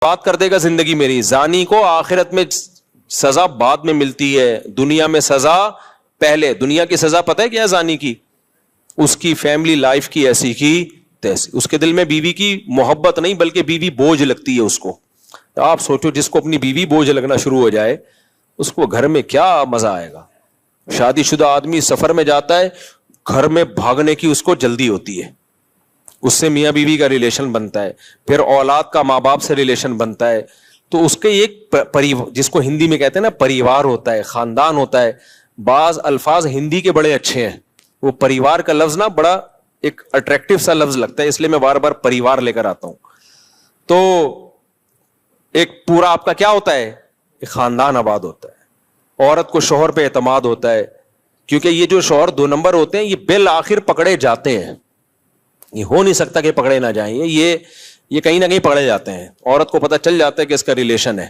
بات کر دے گا زندگی میری. زانی کو آخرت میں سزا بعد میں ملتی ہے, دنیا میں سزا پہلے. دنیا کی سزا پتہ ہے کیا ہے زانی کی؟ اس کی فیملی لائف کی ایسی کی تیسی. اس کے دل میں بیوی کی محبت نہیں بلکہ بیوی بوجھ لگتی ہے اس کو. آپ سوچو جس کو اپنی بیوی بوجھ لگنا شروع ہو جائے اس کو گھر میں کیا مزہ آئے گا. شادی شدہ آدمی سفر میں جاتا ہے, گھر میں بھاگنے کی اس کو جلدی ہوتی ہے, اس سے میاں بیوی کا ریلیشن بنتا ہے, پھر اولاد کا ماں باپ سے ریلیشن بنتا ہے, تو اس کے ایک جس کو ہندی میں کہتے ہیں نا پریوار ہوتا ہے, خاندان ہوتا ہے. بعض الفاظ ہندی کے بڑے اچھے ہیں, وہ پریوار کا لفظ نا بڑا ایک اٹریکٹیو سا لفظ لگتا ہے, اس لیے میں بار بار پریوار لے کر آتا ہوں. تو ایک پورا آپ کا کیا ہوتا ہے, ایک خاندان آباد ہوتا ہے. عورت کو شوہر پہ اعتماد ہوتا ہے, کیونکہ یہ جو شوہر 2 نمبر ہوتے ہیں یہ بالآخر پکڑے جاتے ہیں. یہ ہو نہیں سکتا کہ پکڑے نہ جائیں, یہ کہیں نہ کہیں پکڑے جاتے ہیں. عورت کو پتہ چل جاتا ہے کہ اس کا ریلیشن ہے,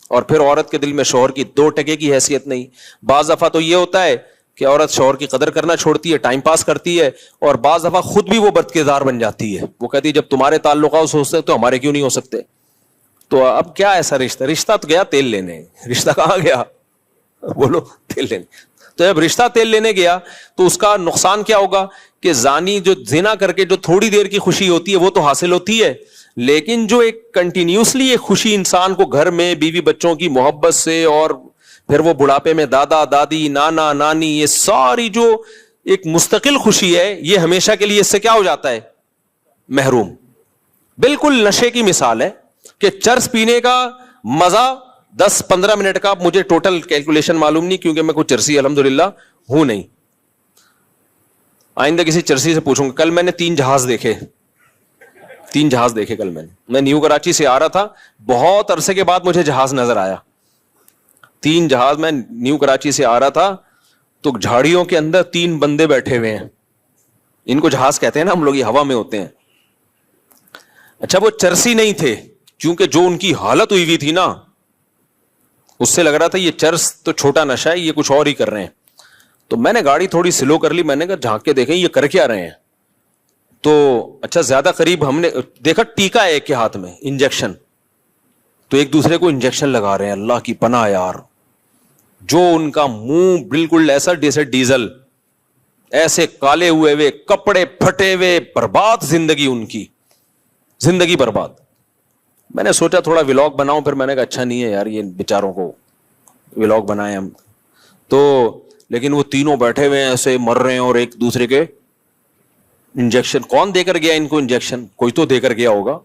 اور پھر عورت کے دل میں شوہر کی 2 ٹکے کی حیثیت نہیں. بعض دفعہ تو یہ ہوتا ہے کہ عورت شوہر کی قدر کرنا چھوڑتی ہے, ٹائم پاس کرتی ہے, اور بعض دفعہ خود بھی وہ بدکردار بن جاتی ہے. وہ کہتی ہے جب تمہارے تعلقات ہو سکتے تو ہمارے کیوں نہیں ہو سکتے. تو اب کیا ایسا رشتہ تو گیا تیل لینے, رشتہ کہاں گیا, بولو تیل لینے. تو جب رشتہ تیل لینے گیا تو اس کا نقصان کیا ہوگا کہ زانی جو زنا کر کے جو تھوڑی دیر کی خوشی ہوتی ہے وہ تو حاصل ہوتی ہے, لیکن جو ایک کنٹینیوسلی ایک خوشی انسان کو گھر میں بیوی بچوں کی محبت سے, اور پھر وہ بڑھاپے میں دادا دادی نانا نانی, یہ ساری جو ایک مستقل خوشی ہے, یہ ہمیشہ کے لیے اس سے کیا ہو جاتا ہے, محروم. بالکل نشے کی مثال ہے کہ چرس پینے کا مزہ 10-15 منٹ کا, مجھے ٹوٹل کیلکولیشن معلوم نہیں کیونکہ میں کوئی چرسی الحمدللہ ہوں نہیں, آئندہ کسی چرسی سے پوچھوں گا. کل میں نے 3 جہاز دیکھے, 3 جہاز دیکھے کل میں نیو کراچی سے آ رہا تھا, بہت عرصے کے بعد مجھے جہاز نظر آیا. 3 جہاز, میں نیو کراچی سے آ رہا تھا تو جھاڑیوں کے اندر 3 بندے بیٹھے ہوئے ہیں. ان کو جہاز کہتے ہیں نا ہم لوگ, یہ ہوا میں ہوتے ہیں. اچھا وہ چرسی نہیں تھے, کیونکہ جو ان کی حالت ہوئی تھی نا اس سے لگ رہا تھا یہ چرس تو چھوٹا نشہ ہے, یہ کچھ اور ہی کر رہے ہیں. تو میں نے گاڑی تھوڑی سلو کر لی, میں نے کہا جھانک کے دیکھیں یہ کر کیا رہے ہیں. تو اچھا زیادہ قریب ہم نے دیکھا ٹیکا ہے ایک کے ہاتھ میں, انجیکشن, تو ایک دوسرے کو انجیکشن لگا رہے ہیں. اللہ کی پناہ یار, جو ان کا منہ بالکل ایسا جیسے ڈیزل, ایسے کالے ہوئے, کپڑے پھٹے ہوئے, برباد زندگی, ان کی زندگی برباد. میں نے سوچا تھوڑا ولاگ بناؤں, پھر میں نے کہا اچھا نہیں ہے یار یہ بیچاروں کو ولاگ بنائے ہم تو. لیکن وہ تینوں بیٹھے ہوئے ہیں ایسے مر رہے ہیں, اور ایک دوسرے کے انجیکشن, کون دے کر گیا ان کو انجیکشن, کوئی تو دے کر گیا ہوگا,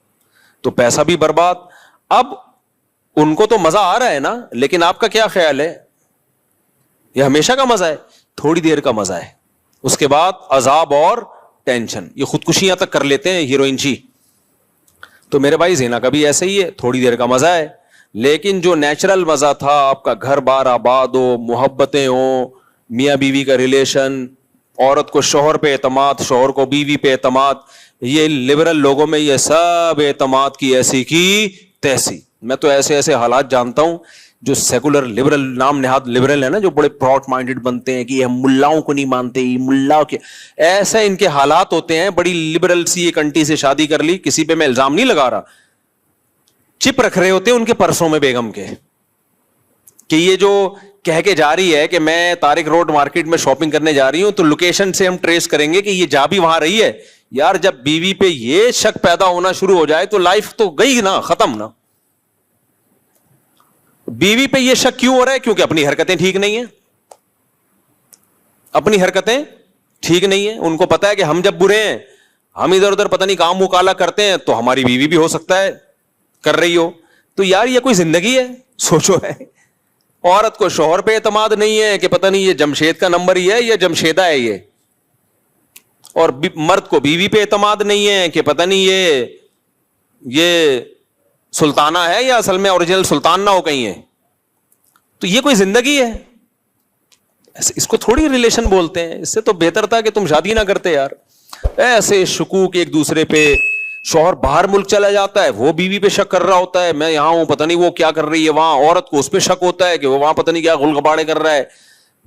تو پیسہ بھی برباد. اب ان کو تو مزہ آ رہا ہے نا, لیکن آپ کا کیا خیال ہے, یہ ہمیشہ کا مزہ ہے, تھوڑی دیر کا مزہ ہے, اس کے بعد عذاب اور ٹینشن. یہ خودکشیاں تک کر لیتے ہیں ہیروئن جی. تو میرے بھائی زنا کا بھی ایسے ہی ہے, تھوڑی دیر کا مزہ ہے, لیکن جو نیچرل مزہ تھا, آپ کا گھر بار آباد ہو, محبتیں ہوں, میاں بیوی کا ریلیشن, عورت کو شوہر پہ اعتماد, شوہر کو بیوی پہ اعتماد, یہ لبرل لوگوں میں یہ سب اعتماد کی ایسی کی تیسی. میں تو ایسے ایسے حالات جانتا ہوں جو سیکولر لبرل, نام نہاد لبرل ہے نا, جو بڑے پراؤڈ مائنڈڈ بنتے ہیں کہ ہم ملاؤں کو نہیں مانتے, یہ ملاؤں کے ایسے ان کے حالات ہوتے ہیں. بڑی لبرل سی ایک انٹی سے شادی کر لی, کسی پہ میں الزام نہیں لگا رہا, چپ رکھ رہے ہوتے ہیں ان کے پرسوں میں بیگم کے, کہ یہ جو کہہ کے جا رہی ہے کہ میں طارق روڈ مارکیٹ میں شاپنگ کرنے جا رہی ہوں, تو لوکیشن سے ہم ٹریس کریں گے کہ یہ جا بھی وہاں رہی ہے. یار جب بیوی پہ یہ شک پیدا ہونا شروع ہو جائے تو لائف تو گئی نا, ختم نا. بیوی پہ یہ شک کیوں ہو رہا ہے, کیونکہ اپنی حرکتیں ٹھیک نہیں ہیں, اپنی حرکتیں ٹھیک نہیں ہیں. ان کو پتا ہے کہ ہم جب برے ہیں, ہم ادھر ادھر پتہ نہیں کام مکالا کرتے ہیں, تو ہماری بیوی بھی ہو سکتا ہے کر رہی ہو. تو یار یہ کوئی زندگی ہے, سوچو. ہے عورت کو شوہر پہ اعتماد نہیں ہے کہ پتہ نہیں یہ جمشید کا نمبر ہی ہے یا جمشیدہ ہے یہ, اور مرد کو بیوی پہ اعتماد نہیں ہے کہ پتہ نہیں یہ سلطانہ ہے یا اصل میں اوریجنل سلطان نہ ہو کہیں ہے. تو یہ کوئی زندگی ہے؟ اس کو تھوڑی ریلیشن بولتے ہیں. اس سے تو بہتر تھا کہ تم شادی نہ کرتے یار. ایسے شکوک ایک دوسرے پہ, شوہر باہر ملک چلا جاتا ہے, وہ بیوی پہ شک کر رہا ہوتا ہے, میں یہاں ہوں پتہ نہیں وہ کیا کر رہی ہے وہاں, عورت کو اس پہ شک ہوتا ہے کہ وہ وہاں پتہ نہیں کیا غلغباڑے کر رہا ہے.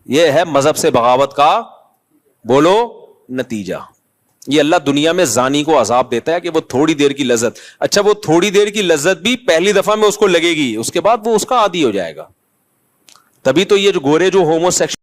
یہ ہے مذہب سے بغاوت کا بولو نتیجہ. یہ اللہ دنیا میں زانی کو عذاب دیتا ہے کہ وہ تھوڑی دیر کی لذت، اچھا وہ تھوڑی دیر کی لذت بھی پہلی دفعہ میں اس کو لگے گی، اس کے بعد وہ اس کا عادی ہو جائے گا. تبھی تو یہ جو گورے جو ہومو سیکشل